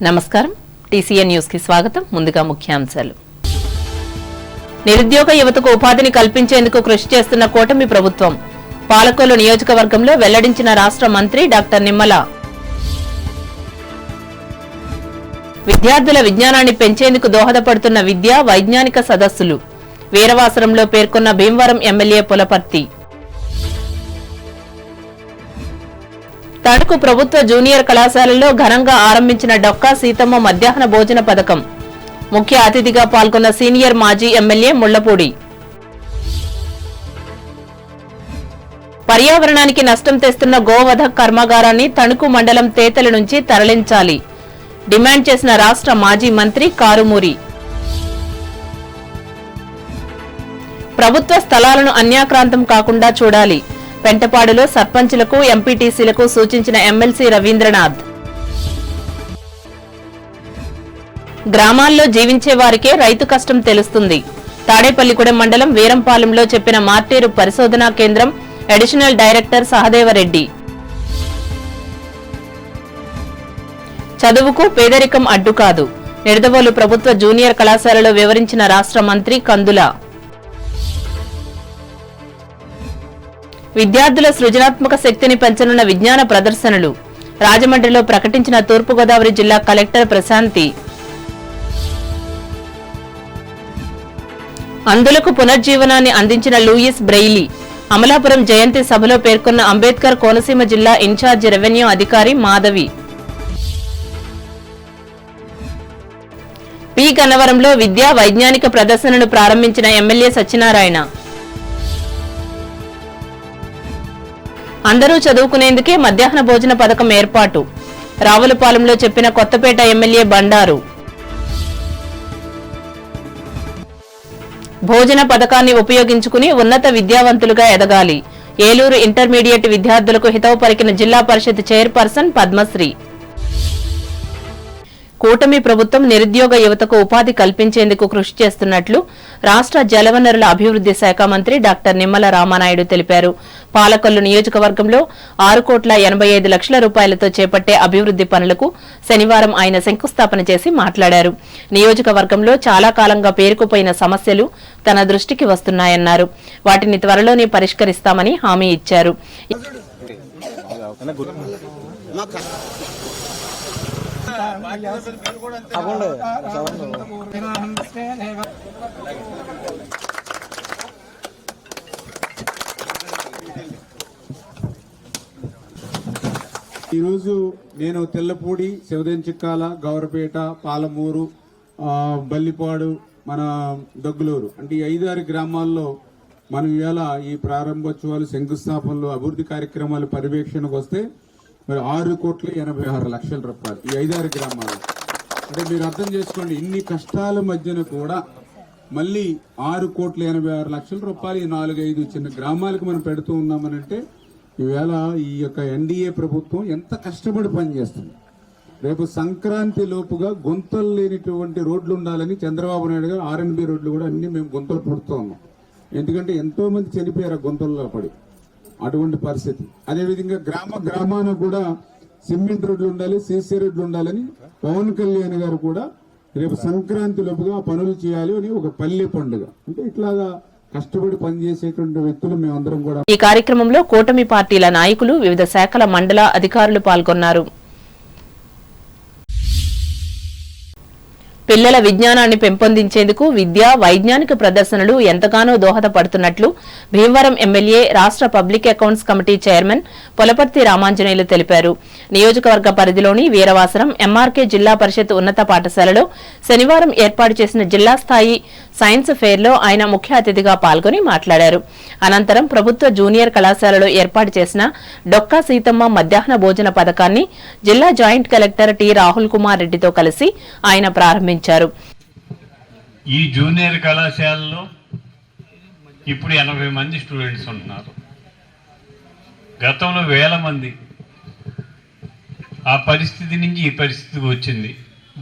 నమస్కారం TCN news కి స్వాగతం ముందుగా ముఖ్యాంశాలు నిరుద్యోగ యువతకు ఉపాధిని కల్పించేందుకు కృషి చేస్తున్న కూటమి ప్రభుత్వం పాలకొల్లు నియోజకవర్గంలో వెల్లడించిన రాష్ట్ర మంత్రి డాక్టర్ నిమ్మల విద్యార్థుల విజ్ఞానాన్ని పెంచేందుకు దోహదపడుతున్న విద్యా వైజ్ఞానిక సదస్సులు వీరవాసరంలో పేర్కొన్న భీమవరం ఎమ్మెల్యే పులపర్తి తణుకు ప్రభుత్వ జూనియర్ కళాశాలలో ఘనంగా ఆరంభించిన డొక్కా సీతమ్మ మధ్యాహ్న భోజన పథకం ముఖ్య అతిథిగా పాల్గొన్న సీనియర్ మాజీ ఎమ్మెల్యే ముళ్లపూడి పర్యావరణానికి నష్టం తెస్తున్న గోవధ కర్మాగారాన్ని తణుకు మండలం తేతల నుంచి తరలించాలి డిమాండ్ చేసిన రాష్ట్ర మాజీ మంత్రి కారుమూరి ప్రభుత్వ స్థలాలను అన్యాక్రాంతం కాకుండా చూడాలి పెంటపాడులో సర్పంచులకు ఎంపీటీసీలకు సూచించిన ఎమ్మెల్సీ రవీంద్రనాథ్ గ్రామాల్లో జీవించే వారికే రైతు కష్టం తెలుస్తుంది తాడేపల్లిగూడెం మండలం వీరంపాలెంలో చెప్పిన మార్టేరు పరిశోధనా కేంద్రం అడిషనల్ డైరెక్టర్ సహదేవరెడ్డి చదువుకు పేదరికం అడ్డు కాదు నిడదవోలు ప్రభుత్వ జూనియర్ కళాశాలలో వివరించిన రాష్ట్ర మంత్రి కందుల విద్యార్థుల సృజనాత్మక శక్తిని పెంచనున్న విజ్ఞాన ప్రదర్శనలు రాజమండ్రిలో ప్రకటించిన తూర్పుగోదావరి జిల్లా కలెక్టర్ ప్రశాంతి అంధులకు పునర్జీవనాన్ని అందించిన లూయిస్ బ్రెయిలీ అమలాపురం జయంతి సభలో పేర్కొన్న అంబేద్కర్ కోనసీమ జిల్లా ఇన్ఛార్జి రెవెన్యూ అధికారి మాధవి పి గన్నవరంలో విద్యా వైజ్ఞానిక ప్రదర్శనను ప్రారంభించిన ఎమ్మెల్యే సత్యనారాయణ అందరూ చదువుకునేందుకే మధ్యాహ్న భోజన పథకం ఏర్పాటు రావులపాలెంలో చెప్పిన కొత్తపేట ఎమ్మెల్యే బండారు భోజన పథకాన్ని ఉపయోగించుకుని ఉన్నత విద్యావంతులుగా ఎదగాలి ఏలూరు ఇంటర్మీడియట్ విద్యార్థులకు హితవు పలికిన జిల్లా పరిషత్ చైర్పర్సన్ పద్మశ్రీ కూటమి ప్రభుత్వం నిరుద్యోగ యువతకు ఉపాధి కల్పించేందుకు కృషి చేస్తున్నట్లు రాష్ట్ర జలవనరుల అభివృద్ది శాఖ మంత్రి డాక్టర్ నిమ్మల రామానాయుడు తెలిపారు పాలకొల్లు నియోజకవర్గంలో 6,85,00,000 రూపాయలతో చేపట్టే అభివృద్ది పనులకు శనివారం ఆయన శంకుస్థాపన చేసి మాట్లాడారు నియోజకవర్గంలో చాలా కాలంగా పేరుకుపోయిన సమస్యలు తన దృష్టికి వస్తున్నాయన్నారు వాటిని త్వరలోనే పరిష్కరిస్తామని హామీ ఇచ్చారు ఈరోజు నేను తెల్లపూడి శివదేంచిక్కాల గౌరపేట పాలమూరు బల్లిపాడు మన దగ్గులూరు అంటే ఈ 5-6 గ్రామాల్లో మనం ఇవాళ ఈ ప్రారంభోత్సవాలు శంకుస్థాపనలు అభివృద్ధి కార్యక్రమాలు పర్యవేక్షణకు వస్తే మరి 6,86,00,000 రూపాయలు ఈ 5-6 గ్రామాలు అంటే మీరు అర్థం చేసుకోండి ఇన్ని కష్టాల మధ్యన కూడా మళ్ళీ 6,86,00,000 రూపాయలు ఈ 4-5 చిన్న గ్రామాలకు మనం పెడుతూ ఉన్నామనంటే ఈవేళ ఈ యొక్క ఎన్డీఏ ప్రభుత్వం ఎంత కష్టపడి పనిచేస్తుంది రేపు సంక్రాంతి లోపుగా గుంతలు లేనిటువంటి రోడ్లు ఉండాలని చంద్రబాబు నాయుడు గారు ఆర్ఎన్బి రోడ్లు కూడా అన్ని మేము గుంతలు పుడుతూ ఉన్నాం ఎందుకంటే ఎంతో మంది చనిపోయారు ఆ గుంతల్లో పడి అటువంటి పరిస్థితి అదేవిధంగా గ్రామాన కూడా సిమెంట్ రోడ్లు ఉండాలి సీసీ రోడ్లు ఉండాలని పవన్ కళ్యాణ్ గారు కూడా రేపు సంక్రాంతి లోపుగా పనులు చేయాలి అని ఒక పల్లె పండుగ అంటే ఇట్లాగా కష్టపడి పనిచేసేటువంటి వ్యక్తులు మేమందరం కూడా ఈ కార్యక్రమంలో కూటమి పార్టీల నాయకులు వివిధ శాఖల మండల అధికారులు పాల్గొన్నారు పిల్లల విజ్ఞానాన్ని పెంపొందించేందుకు విద్యా వైజ్ఞానిక ప్రదర్శనలు ఎంతగానో దోహదపడుతున్నట్లు భీమవరం ఎమ్మెల్యే రాష్ట్ర public accounts committee chairman Pulaparthi Ramanjaneyulu తెలిపారు నియోజకవర్గ పరిధిలోని వీరవాసరం ఎంఆర్కే జిల్లా పరిషత్ ఉన్నత పాఠశాలలో శనివారం ఏర్పాటు చేసిన జిల్లా స్థాయి సైన్స్ ఫెయిర్లో ఆయన ముఖ్య అతిథిగా పాల్గొని మాట్లాడారు అనంతరం ప్రభుత్వ జూనియర్ కళాశాలలో ఏర్పాటు చేసిన డొక్కా సీతమ్మ మధ్యాహ్న భోజన పథకాన్ని జిల్లా joint collector T Rahul Kumar రెడ్డితో కలిసి ఆయన ప్రారంభించారు ఈ జూనియర్ కళాశాలలో ఇప్పుడు 80 మంది స్టూడెంట్స్ ఉంటున్నారు గతంలో 1000 మంది ఆ పరిస్థితి నుంచి ఈ పరిస్థితికి వచ్చింది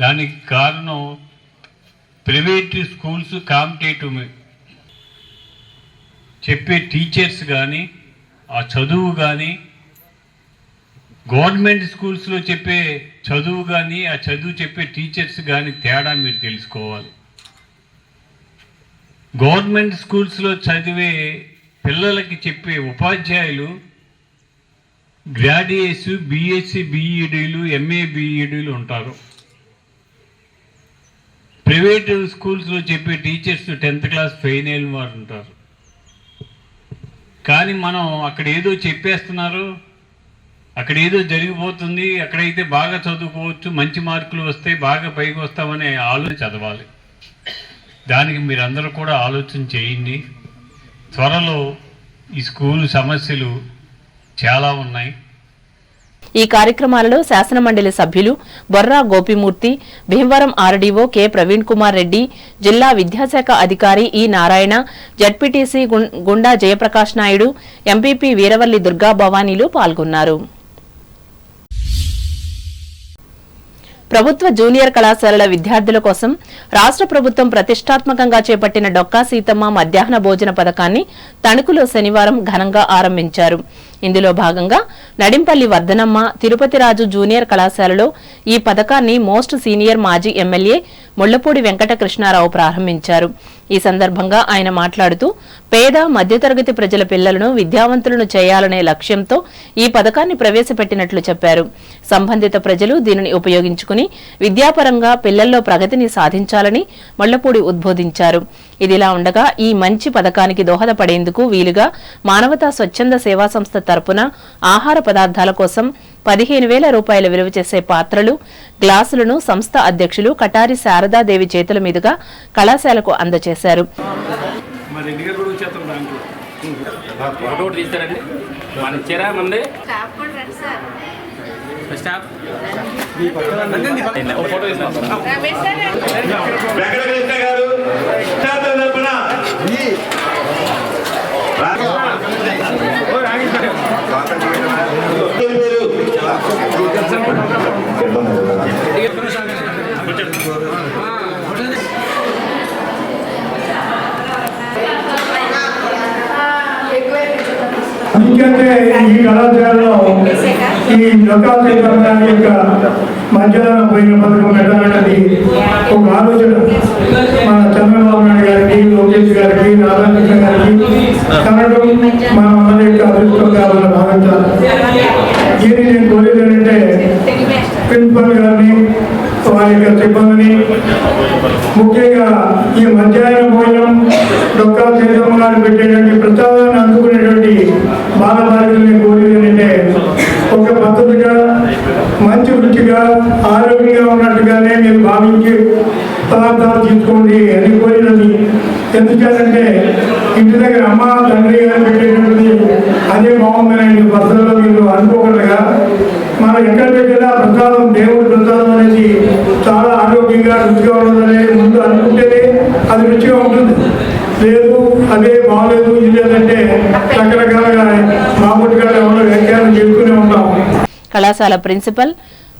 దానికి కారణం ప్రైవేట్ స్కూల్స్ కాంపిటేటివ్ చెప్పే టీచర్స్ కానీ ఆ చదువు కానీ గవర్నమెంట్ స్కూల్స్లో చెప్పే చదువు కానీ ఆ చదువు చెప్పే టీచర్స్ కానీ తేడా మీరు తెలుసుకోవాలి. గవర్నమెంట్ స్కూల్స్లో చదివే పిల్లలకి చెప్పే ఉపాధ్యాయులు గ్రాడ్యుయేట్స్, బీఎస్సీ బీఈడీలు, ఎంఏ బీఈడీలు ఉంటారు. ప్రైవేట్ స్కూల్స్లో చెప్పే టీచర్స్ 10th క్లాస్ ఫెయిల్ అయిన వారు ఉంటారు. కానీ మనం అక్కడ ఏదో చెప్పేస్తున్నారు, అక్కడ ఏదో జరిగిపోతుంది, అక్కడైతే బాగా చదువుకోవచ్చు, మంచి మార్కులు వస్తాయి, బాగా పైకి వస్తామనే ఆలోచన చదవాలి. దానికి మీరందరూ కూడా ఆలోచన చేయండి. త్వరలో ఈ స్కూల్ సమస్యలు చాలా ఉన్నాయి. ఈ కార్యక్రమాలలో శాసనమండలి సభ్యులు బొర్రా గోపిమూర్తి, భీమవరం ఆర్డీఓ కె ప్రవీణ్ కుమార్ రెడ్డి, జిల్లా విద్యాశాఖ అధికారి ఈ నారాయణ, జడ్పీటీసీ గుండా జయప్రకాష్ నాయుడు, ఎంపీపీ వీరవల్లి దుర్గా భవానీలు పాల్గొన్నారు. ప్రభుత్వ జూనియర్ కళాశాలల విద్యార్థుల కోసం రాష్ట్ర ప్రభుత్వం ప్రతిష్టాత్మకంగా చేపట్టిన డొక్కా సీతమ్మ మధ్యాహ్న భోజన పథకాన్ని తణుకులో శనివారం ఘనంగా ఆరంభించారు. ఇందులో భాగంగా నడింపల్లి వర్ధనమ్మ తిరుపతి రాజు జూనియర్ కళాశాలలో ఈ పథకాన్ని మోస్ట్ సీనియర్ మాజీ ఎమ్మెల్యే ముళ్లపూడి వెంకట కృష్ణారావు ప్రారంభించారు. ఈ సందర్భంగా ఆయన మాట్లాడుతూ పేద మధ్యతరగతి ప్రజల పిల్లలను విద్యావంతులను చేయాలనే లక్ష్యంతో ఈ పథకాన్ని ప్రవేశపెట్టినట్లు చెప్పారు. సంబంధిత ప్రజలు దీనిని ఉపయోగించుకుని విద్యాపరంగా పిల్లల్లో ప్రగతిని సాధించాలని ముళ్లపూడి ఉద్బోధించారు. ఇదిలా ఉండగా ఈ మంచి పథకానికి దోహదపడేందుకు వీలుగా మానవతా స్వచ్ఛంద సేవా సంస్థ తరపున ఆహార పదార్థాల కోసం 15,000 రూపాయల విలువ చేసే పాత్రలు, గ్లాసులను సంస్థ అధ్యక్షులు కటారి శారదాదేవి చేతుల మీదుగా కళాశాలకు అందజేశారు. ఎందుకంటే ఈ కళాశాలలో ఈ డొక్కా సీతమ్మ యొక్క మధ్యాహ్నం పోయిన పథకం పెట్టాలన్నది ఒక ఆలోచన మన చంద్రబాబు నాయుడు గారికి, లోకేష్ గారికి, రాధాకృష్ణ గారికి కనడం మన అందరి యొక్క అదృష్టంగా మన భావించాలి. దీన్ని నేను కోరేది ఏంటంటే ప్రిన్సిపల్ గారిని, వారి యొక్క సిబ్బందిని, ముఖ్యంగా ఈ మధ్యాహ్న భోజనం డొక్కా సీతమ్మ గారు పెట్టేటువంటి ప్రసాదాన్ని అందుకునేటువంటి బాలబాలికల్ని కోరేది ఏంటంటే ఒక పద్ధతిగా, మంచి రుచిగా, ఆరోగ్యంగా ఉన్నట్టుగానే మీరు భావించి పదార్థాలు తీసుకోండి అని కోరినది. ఎందుకంటే ఇంటి దగ్గర అమ్మ తండ్రి గారు పెట్టేటువంటిది అదే బాగుందని పద్ధతిలో మీరు అనుకోకుండా మనం ఎక్కడ పెట్టినా ప్రసాదం దేవుడి ప్రసాదం అనేది చాలా ఆరోగ్యంగా రుచిగా ఉన్నదని ముందు అనుకుంటేనే అది రుచిగా ఉంటుంది. లేదు అదే బాగలేదు, ఇది లేదంటే రకరకాలుగా మామూలుగా ఎవరో వ్యాఖ్యానం చేసుకునే ఉంటాం. కళాశాల ప్రిన్సిపల్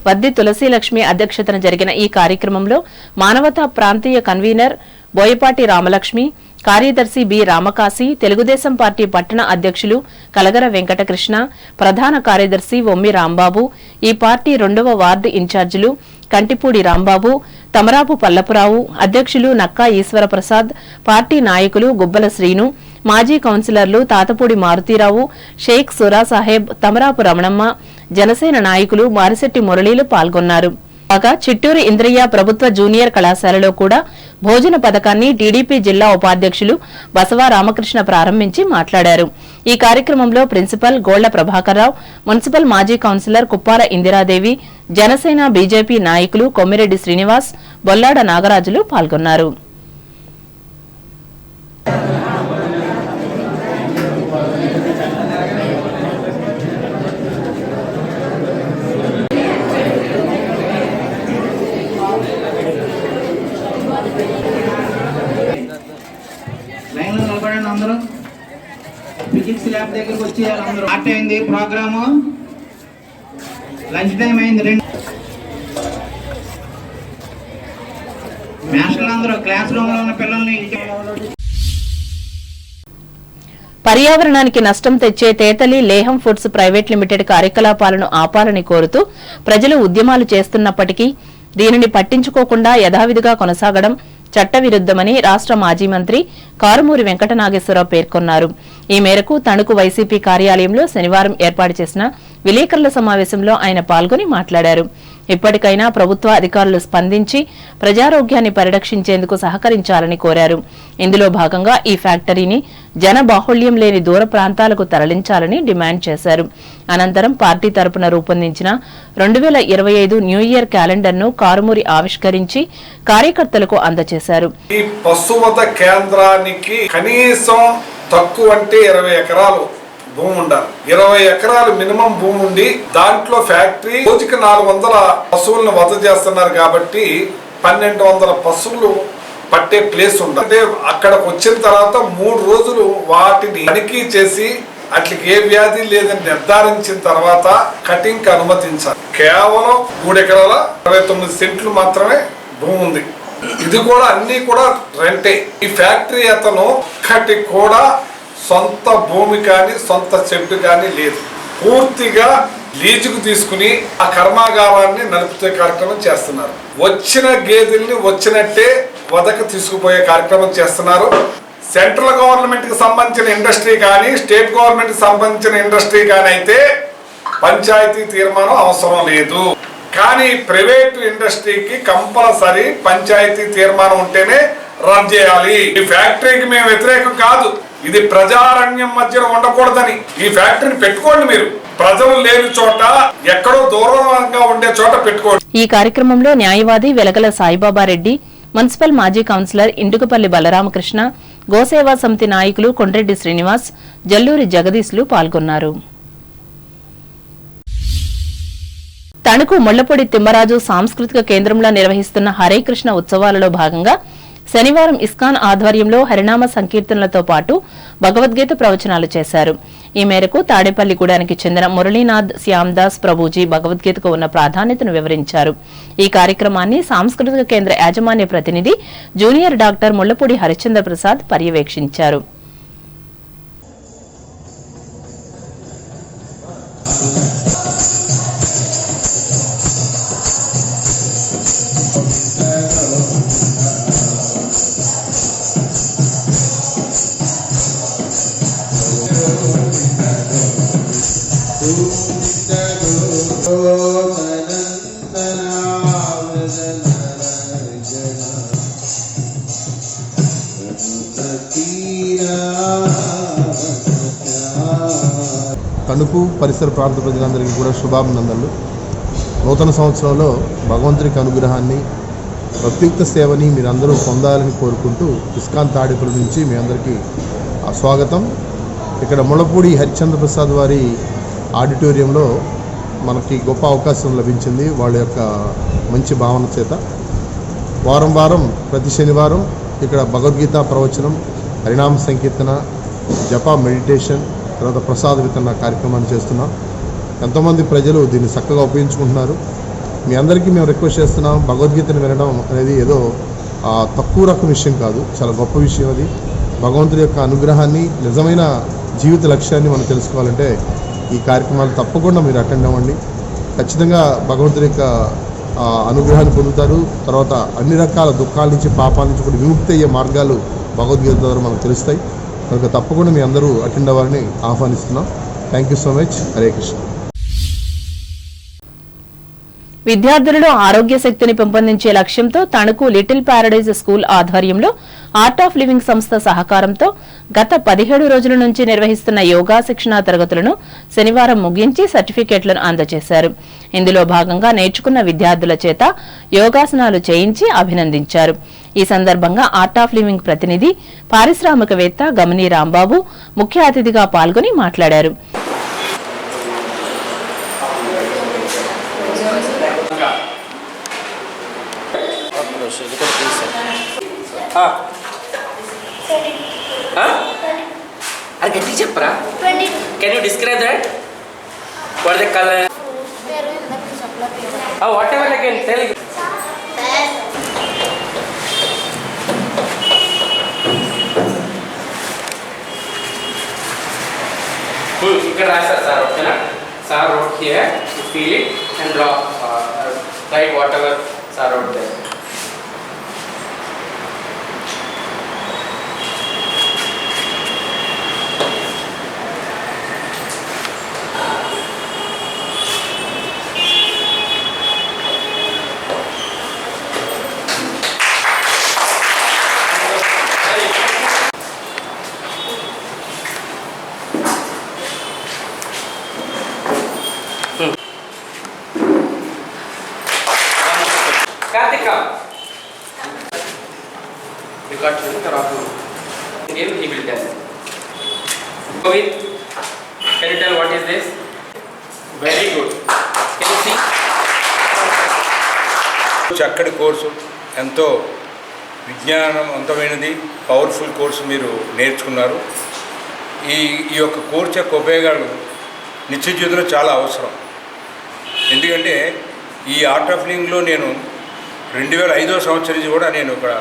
వద్ది తులసీలక్ష్మి అధ్యక్షతన జరిగిన ఈ కార్యక్రమంలో మానవతా ప్రాంతీయ కన్వీనర్ బోయపాటి రామలక్ష్మి, కార్యదర్శి బి రామకాశి, తెలుగుదేశం పార్టీ పట్టణ అధ్యక్షులు కలగర వెంకటకృష్ణ, ప్రధాన కార్యదర్శి ఒమ్మి రాంబాబు, ఈ పార్టీ 2వ వార్డు ఇన్ఛార్జీలు కంటిపూడి రాంబాబు, తమరాపు పల్లపురావు, అధ్యక్షులు నక్కా ఈశ్వరప్రసాద్, పార్టీ నాయకులు గుబ్బల శ్రీను, మాజీ కౌన్సిలర్లు తాతపూడి మారుతీరావు, షేక్ సురాసాహెబ్, తమరాపు రమణమ్మ, జనసేన నాయకులు మారిశెట్టి మురళీలు పాల్గొన్నారు. కాగా చిట్టూరు ఇంద్రయ్య ప్రభుత్వ జూనియర్ కళాశాలలో కూడా భోజన పథకాన్ని టీడీపీ జిల్లా ఉపాధ్యక్షులు బసవ రామకృష్ణ ప్రారంభించి మాట్లాడారు. ఈ కార్యక్రమంలో ప్రిన్సిపల్ గోళ్ల ప్రభాకర్రావు, మున్సిపల్ మాజీ కౌన్సిలర్ కుప్పాల ఇందిరాదేవి, జనసేన బీజేపీ నాయకులు కొమ్మిరెడ్డి శ్రీనివాస్, బొల్లాడ నాగరాజులు పాల్గొన్నారు. అందరూ ఫిజిక్స్ ల్యాబ్ దగ్గరికి వచ్చేయాలి. అందరూ స్టార్ట్ అయింది ప్రోగ్రాము, లంచ్ టైం అయింది. మాస్టర్లు అందరూ క్లాస్ రూమ్ లో ఉన్న పిల్లల్ని పర్యావరణానికి నష్టం తెచ్చే తేతలి లేహం ఫుడ్స్ ప్రైవేట్ లిమిటెడ్ కార్యకలాపాలను ఆపాలని కోరుతూ ప్రజలు ఉద్యమాలు చేస్తున్నప్పటికీ దీనిని పట్టించుకోకుండా యథావిధిగా కొనసాగడం చట్టవిరుద్దమని రాష్ట మాజీ మంత్రి కారుమూరి వెంకటనాగేశ్వరరావు పేర్కొన్నారు. ఈ మేరకు తణుకు వైసీపీ కార్యాలయంలో శనివారం ఏర్పాటు చేసిన విలేకరుల సమావేశంలో ఆయన పాల్గొని మాట్లాడారు. ఇప్పటికైనా ప్రభుత్వ అధికారులు స్పందించి ప్రజారోగ్యాన్ని పరిరక్షించేందుకు సహకరించాలని కోరారు. ఇందులో భాగంగా ఈ ఫ్యాక్టరీని జనబాహుళ్యం లేని దూర ప్రాంతాలకు తరలించాలని డిమాండ్ చేశారు. అనంతరం పార్టీ తరపున రూపొందించిన 2025 న్యూ ఇయర్ క్యాలెండర్ను కారుమూరి ఆవిష్కరించి కార్యకర్తలకు అందజేశారు. ఈ పశువధ కేంద్రానికి కనీసం తక్కువ అంటే 20 ఎకరాలు భూమి ఉండాలి. 20 ఎకరాలు మినిమం భూమి ఉండి దాంట్లో ఫ్యాక్టరీ రోజుకి 400 పశువులను వధ చేస్తున్నారు కాబట్టి 1200 పశువులు పట్టే ప్లేస్ ఉండాలి. అంటే అక్కడికి వచ్చిన తర్వాత 3 రోజులు వాటిని తనిఖీ చేసి అట్లకి ఏ వ్యాధి లేదని నిర్ధారించిన తర్వాత కటింగ్ కి అనుమతించాలి. కేవలం 3 ఎకరాల 29 సెంట్లు మాత్రమే భూమి ఉంది. ఇది కూడా అన్ని కూడా రెంటే. ఈ ఫ్యాక్టరీ అతను ఒక్కటి కూడా సొంత భూమి కానీ సొంత చెట్టు కానీ లేదు. పూర్తిగా లీజుకు తీసుకుని ఆ కర్మాగారాన్ని నడుపుతే కార్యక్రమం చేస్తున్నారు. వచ్చిన గేదెల్ని వచ్చినట్టే వదకు తీసుకుపోయే కార్యక్రమం చేస్తున్నారు. సెంట్రల్ గవర్నమెంట్ కి సంబంధించిన ఇండస్ట్రీ కానీ స్టేట్ గవర్నమెంట్ కి సంబంధించిన ఇండస్ట్రీ కానీ అయితే పంచాయతీ తీర్మానం అవసరం లేదు. కానీ ప్రైవేట్ ఇండస్ట్రీకి కంపల్సరీ పంచాయతీ తీర్మానం ఉంటేనే రన్ చేయాలి. ఈ ఫ్యాక్టరీకి మేము వ్యతిరేకం కాదు. ఇది ప్రజారణ్యం మధ్యలో ఉండకూడదని ఈ ఫ్యాక్టరీని పెట్టుకోండి. మీరు ప్రజలు లేని చోట ఎక్కడో దూరంగా ఉండే చోట పెట్టుకోండి. ఈ కార్యక్రమంలో న్యాయవాది వెలగల సాయిబాబా రెడ్డి, మున్సిపల్ మాజీ కౌన్సిలర్ ఇండుకపల్లి బలరామకృష్ణ, గోసేవా సమితి నాయకులు కొండ్రెడ్డి శ్రీనివాస్, జల్లూరి జగదీశ్లు పాల్గొన్నారు. తణుకు ముళ్లపూడి తిమ్మరాజు సాంస్కృతిక కేంద్రంలో నిర్వహిస్తున్న హరే కృష్ణ ఉత్సవాలలో భాగంగా శనివారం ఇస్కాన్ ఆధ్వర్యంలో హరినామ సంకీర్తనలతో పాటు భగవద్గీత ప్రవచనాలు చేశారు. ఈ మేరకు తాడేపల్లిగూడానికి చెందిన మురళీనాథ్ శ్యామ్దాస్ ప్రభుజీ భగవద్గీతకు ఉన్న ప్రాధాన్యతను వివరించారు. ఈ కార్యక్రమాన్ని సాంస్కృతిక కేంద్ర యాజమాన్య ప్రతినిధి జూనియర్ డాక్టర్ ముళ్లపూడి హరిశ్చంద్ర ప్రసాద్ పర్యవేక్షించారు. తణుకు పరిసర ప్రాంత ప్రజలందరికీ కూడా శుభాభినందనలు. నూతన సంవత్సరంలో భగవంతునికి అనుగ్రహాన్ని, ప్రత్యుక్త సేవని మీరందరూ పొందాలని కోరుకుంటూ ఇస్కాన్ తాడేపల్లి నుంచి మీ అందరికీ స్వాగతం. ఇక్కడ ముళ్లపూడి హరిశ్చంద్ర ప్రసాద్ వారి ఆడిటోరియంలో మనకి గొప్ప అవకాశం లభించింది. వాళ్ళ యొక్క మంచి భావన చేత వారం వారం ప్రతి శనివారం ఇక్కడ భగవద్గీత ప్రవచనం, హరినామ సంకీర్తన, జప, మెడిటేషన్, తర్వాత ప్రసాద వితరణ కార్యక్రమాన్ని చేస్తున్నాం. ఎంతోమంది ప్రజలు దీన్ని చక్కగా ఉపయోగించుకుంటున్నారు. మీ అందరికీ మేము రిక్వెస్ట్ చేస్తున్నాం, భగవద్గీతను వినడం అనేది ఏదో తక్కువ రకం విషయం కాదు, చాలా గొప్ప విషయం. అది భగవంతుడి యొక్క అనుగ్రహాన్ని, నిజమైన జీవిత లక్ష్యాన్ని మనం తెలుసుకోవాలంటే ఈ కార్యక్రమాలు తప్పకుండా మీరు అటెండ్ అవ్వండి. ఖచ్చితంగా భగవంతుడి యొక్క అనుగ్రహాన్ని పొందుతారు. తర్వాత అన్ని రకాల దుఃఖాల నుంచి, పాపాల నుంచి కూడా విముక్తి అయ్యే మార్గాలు భగవద్గీత ద్వారా మనకు తెలుస్తాయి. కనుక తప్పకుండా మీ అందరూ అటెండ్ అవ్వాలని ఆహ్వానిస్తున్నాం. Thank you so much. Hare Krishna. విద్యార్థులలో ఆరోగ్య శక్తిని పెంపొందించే లక్ష్యంతో తణుకు లిటిల్ ప్యారడైజ్ స్కూల్ ఆధ్వర్యంలో ఆర్ట్ ఆఫ్ లివింగ్ సంస్థ సహకారంతో గత 17 రోజుల నుంచి నిర్వహిస్తున్న యోగా శిక్షణా తరగతులను శనివారం ముగించి సర్టిఫికెట్లను అందజేశారు. ఇందులో భాగంగా నేర్చుకున్న విద్యార్థుల చేత యోగాసనాలు చేయించి అభినందించారు. ఈ సందర్భంగా ఆర్ట్ ఆఫ్ లివింగ్ ప్రతినిధి పారిశ్రామికవేత్త గమని రాంబాబు ముఖ్య అతిథిగా పాల్గొని మాట్లాడారు. అది గట్టి చెప్పరా? Can you describe that? What the colour? What ever I can tell. ఇక్కడ రాశారు సార్, ఓకేనా? Sir wrote here, you feel it and draw, write whatever sir wrote there. Karthika. You got to the problem. Again, he will tell. Govind, can you tell what is this? Very good. Can you see? చక్కటి course, ఎంతో విజ్ఞానవంతమైనది, powerful course మీరు నేర్చుకున్నారు. ఈ యొక్క course యొక్క ఉపయోగాలు నిత్య జీవితంలో చాలా అవసరం. ఎందుకంటే ఈ ఆర్ట్ ఆఫ్ లివింగ్లో నేను 2005వ సంవత్సరం నుంచి కూడా నేను ఇక్కడ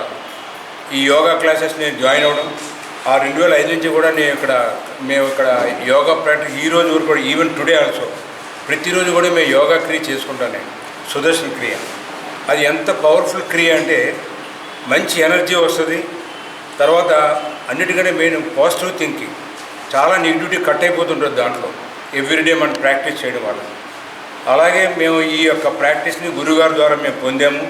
ఈ యోగా క్లాసెస్ నేను జాయిన్ అవ్వడం, ఆ 2005 నుంచి కూడా మేము ఇక్కడ యోగా ప్రాక్టీస్ ఈ రోజు వరకు కూడా, ఈవెన్ టుడే ఆల్సో ప్రతిరోజు కూడా మేము యోగా క్రియ చేసుకుంటాను. నేను సుదర్శన క్రియ, అది ఎంత పవర్ఫుల్ క్రియ అంటే మంచి ఎనర్జీ వస్తుంది. తర్వాత అన్నిటికంటే మెయిన్ పాజిటివ్ థింకింగ్, చాలా నెగిటివిటీ కట్ అయిపోతుంటుంది దాంట్లో ఎవ్రీడే మనం ప్రాక్టీస్ చేయడం వల్ల. అలాగే మేము ఈ యొక్క ప్రాక్టీస్ని గురువుగారి ద్వారా మేము పొందాము.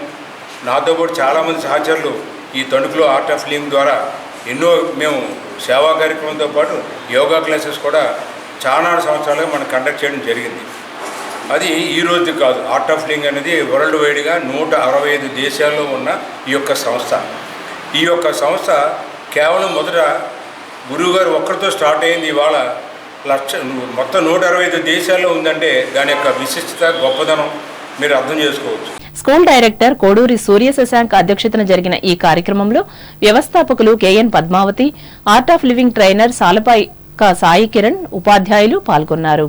నాతో పాటు చాలామంది సహచరులు ఈ తణుకులో ఆర్ట్ ఆఫ్ లివింగ్ ద్వారా ఎన్నో మేము సేవా కార్యక్రమంతో పాటు యోగా క్లాసెస్ కూడా చాలా సంవత్సరాలుగా మనం కండక్ట్ చేయడం జరిగింది. అది ఈ రోజు కాదు. ఆర్ట్ ఆఫ్ లివింగ్ అనేది వరల్డ్ వైడ్గా 165 దేశాల్లో ఉన్న ఈ యొక్క సంస్థ. ఈ యొక్క సంస్థ కేవలం మొదట గురువుగారు ఒక్కరితో స్టార్ట్ అయింది. ఇవాళ మొత్తం 165 దేశాల్లో ఉందంటే దాని యొక్క విశిష్టత, గొప్పదనం మీరు అర్థం చేసుకోవచ్చు. స్కూల్ డైరెక్టర్ కోడూరి సూర్య శశాంక్ అధ్యక్షతన జరిగిన ఈ కార్యక్రమంలో వ్యవస్థాపకులు K N Padmavathi, art of living trainer Salapaka Sai Kiran, ఉపాధ్యాయులు పాల్గొన్నారు.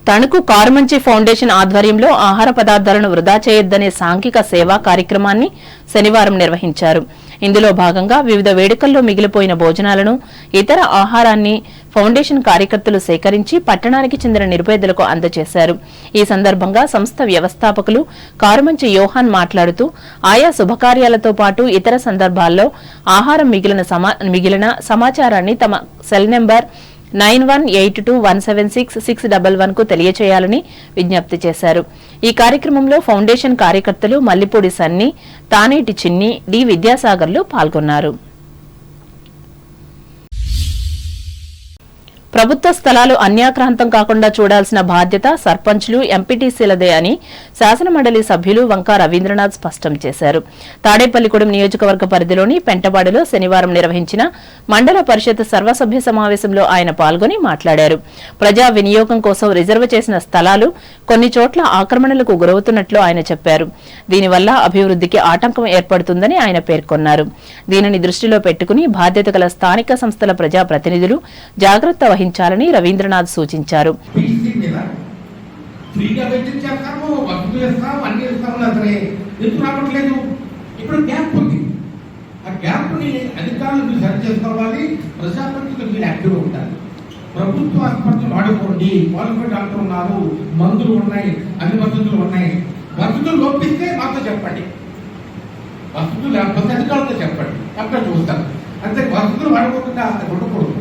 తణుకు కారుమంచి ఫౌండేషన్ ఆధ్వర్యంలో ఆహార పదార్థాలను వృధా చేయొద్దనే సాంఘిక సేవా కార్యక్రమాన్ని శనివారం నిర్వహించారు. ఇందులో భాగంగా వివిధ వేడుకల్లో మిగిలిపోయిన భోజనాలను, ఇతర ఆహారాన్ని ఫౌండేషన్ కార్యకర్తలు సేకరించి పట్టణానికి చెందిన నిరుపేదలకు అందజేశారు. ఈ సందర్భంగా సంస్థ వ్యవస్థాపకులు కారుమంచి యోహాన్ మాట్లాడుతూ ఆయా శుభకార్యాలతో పాటు ఇతర సందర్భాల్లో ఆహారం మిగిలిన సమాచారాన్ని తమ సెల్ నెంబర్ 9182176611 కు తెలియచేయాలని విజ్ఞప్తి చేశారు. ఈ కార్యక్రమంలో ఫౌండేషన్ కార్యకర్తలు మల్లిపూడి సన్ని, తానేటి చిన్ని, డి విద్యాసాగర్లు పాల్గొన్నారు. ప్రభుత్వ స్థలాలు అన్యాక్రాంతం కాకుండా చూడాల్సిన బాధ్యత సర్పంచ్లు, ఎంపీటీసీలదే అని శాసనమండలి సభ్యులు వంకా రవీంద్రనాథ్ స్పష్టం చేశారు. తాడేపల్లిగూడెం నియోజకవర్గ పరిధిలోని పెంటపాడులో శనివారం నిర్వహించిన మండల పరిషత్ సర్వసభ్య సమావేశంలో ఆయన పాల్గొని మాట్లాడారు. ప్రజా వినియోగం కోసం రిజర్వ్ చేసిన స్థలాలు కొన్ని చోట్ల ఆక్రమణలకు గురవుతున్నట్లు ఆయన చెప్పారు. దీనివల్ల అభివృద్ధికి ఆటంకం ఏర్పడుతుందని ఆయన పేర్కొన్నారు. దీనిని దృష్టిలో పెట్టుకుని బాధ్యత గల స్థానిక సంస్థల ప్రజాప్రతినిధులు జాగ్రత్త వహించాలని రవీంద్రనాథ్ సూచించారు. ఇప్పుడు గ్యాప్ ఉంది. ఆ గ్యాప్ని అధికారులు సరి చేసుకోవాలి. ప్రజాప్రతినిధులు మీరు యాక్టివ్గా ఉండాలి. ప్రభుత్వ ఆసుపత్రులు వాడుకోండి. క్వాలిఫైడ్ డాక్టర్ ఉన్నారు, మందులు ఉన్నాయి, అన్ని వసతులు ఉన్నాయి. వసతులు లోపిస్తే మాతో చెప్పండి. వసతులు లేకపోతే అధికారులతో చెప్పండి. అక్కడ చూస్తాను. అంతే, వసతులు వాడుకోకుండా ఉండకూడదు.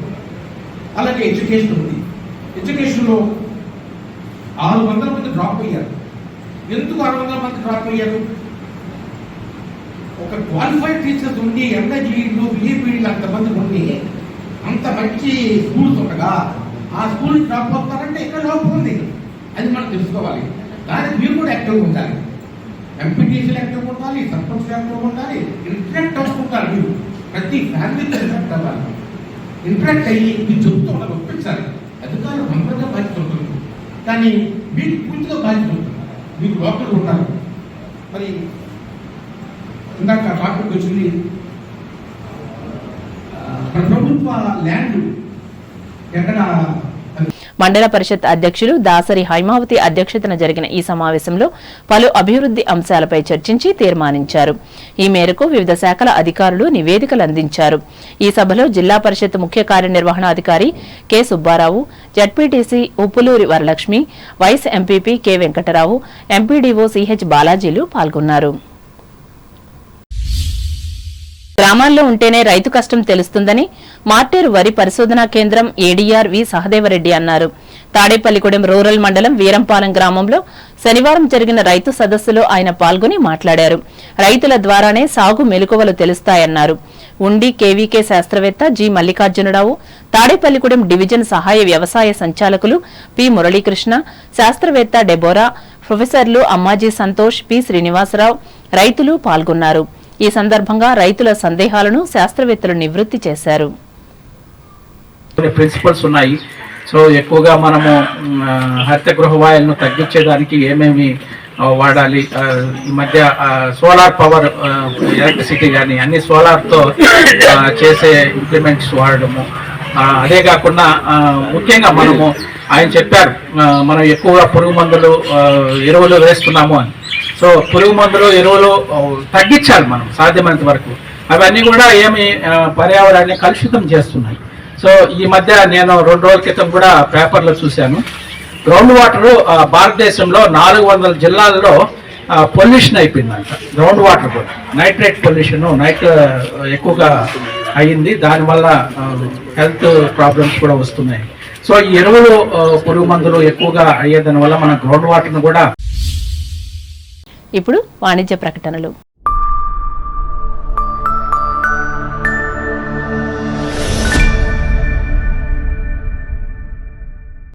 అలాగే ఎడ్యుకేషన్ ఉంది. ఎడ్యుకేషన్లో 600 మంది డ్రాప్ అయ్యారు. ఎందుకు 600 మంది డ్రాప్ అయ్యారు? ఒక క్వాలిఫైడ్ టీచర్స్ ఉండి, ఎంఏజీలు, బిఏపీలు అంతమంది ఉండి, అంత మంచి స్కూల్స్ ఉండగా ఆ స్కూల్ డ్రాప్ అవుతారంటే ఇక్కడ లోపం ఉంది. అది మనం తెలుసుకోవాలి. దానికి మీరు కూడా యాక్టివ్గా ఉండాలి. ఎంపీటీసీలు యాక్టివ్గా ఉండాలి, సర్పంచ్ యాక్టివ్గా ఉండాలి, ఇంటరాక్ట్ అవుతుంటారు. మీరు ప్రతి ఫ్యామిలీతో ఇంటరాక్ట్ అవ్వాలి. ఇంటరాక్ట్ అయ్యి మీరు చెప్తూ ఉండాలి, ఒప్పించాలి. అధికారులు కంపల్గా బాధ్యత ఉంటుంది, కానీ మీకు పూర్తిగా బాధ్యత ఉంటుంది. మీరు లోపల ఉంటారు. మరి ఇందాక టాపిక్ వచ్చింది, ప్రభుత్వ ల్యాండ్ ఎక్కడ మండల పరిషత్ అధ్యక్షులు దాసరి హైమావతి అధ్యక్షతన జరిగిన ఈ సమావేశంలో పలు అభివృద్ది అంశాలపై చర్చించి తీర్మానించారు. ఈ మేరకు వివిధ శాఖల అధికారులు నివేదికలు అందించారు. ఈ సభలో జిల్లా పరిషత్ ముఖ్య కార్యనిర్వహణాధికారి K Subbarao, ZPTC Uppuluri Varalakshmi, vice MPP K Venkatarao, MPDO CH బాలాజీలు పాల్గొన్నారు. గ్రామాల్లో ఉంటేనే రైతు కష్టం తెలుస్తుందని మార్టేరు వరి పరిశోధనా కేంద్రం ఏడీఆర్ వి సహదేవరెడ్డి అన్నారు. తాడేపల్లిగూడెం రూరల్ మండలం వీరంపాలెం గ్రామంలో శనివారం జరిగిన రైతు సదస్సులో ఆయన పాల్గొని మాట్లాడారు. రైతుల ద్వారానే సాగు మెలకువలు తెలుస్తాయన్నారు. ఉండి కేవీకే శాస్త్రవేత్త జి మల్లికార్జునరావు, తాడేపల్లిగూడెం డివిజన్ సహాయ వ్యవసాయ సంచాలకులు పి మురళీకృష్ణ, శాస్త్రవేత్త డెబోరా, ప్రొఫెసర్లు అమ్మాజీ సంతోష్, పి శ్రీనివాసరావు, రైతులు పాల్గొన్నారు. ఈ సందర్భంగా రైతుల సందేహాలను శాస్త్రవేత్తలు నివృత్తి చేశారు. ప్రిన్సిపల్స్ ఉన్నాయి. సో ఎక్కువగా మనము హరిత గృహ వాయువులను తగ్గించేదానికి ఏమేమి వాడాలి, ఈ మధ్య సోలార్ పవర్ ఎలక్ట్రిసిటీ కానీ అన్ని సోలార్తో చేసే ఇంప్లిమెంట్స్ వాడడము, అదే కాకుండా ముఖ్యంగా మనము ఆయన చెప్పారు మనం ఎక్కువగా పురుగు మందులు ఎరువులు వేస్తున్నాము అని. సో పురుగు మందులు ఎరువులు తగ్గించాలి మనం సాధ్యమైనంత వరకు. అవన్నీ కూడా ఏమి పర్యావరణాన్ని కలుషితం చేస్తున్నాయి. సో ఈ మధ్య నేను 2 రోజుల క్రితం కూడా పేపర్లో చూశాను, గ్రౌండ్ వాటర్ భారతదేశంలో 400 జిల్లాల్లో పొల్యూషన్ అయిపోయిందంట. గ్రౌండ్ వాటర్ కూడా నైట్రేట్ పొల్యూషన్ ఎక్కువగా అయ్యింది. దానివల్ల హెల్త్ ప్రాబ్లమ్స్ కూడా వస్తున్నాయి. సో ఈ ఎరువులు పురుగు మందులు ఎక్కువగా అయ్యేదాని వల్ల మన గ్రౌండ్ వాటర్ను కూడా. ఇప్పుడు వాణిజ్య ప్రకటనలు.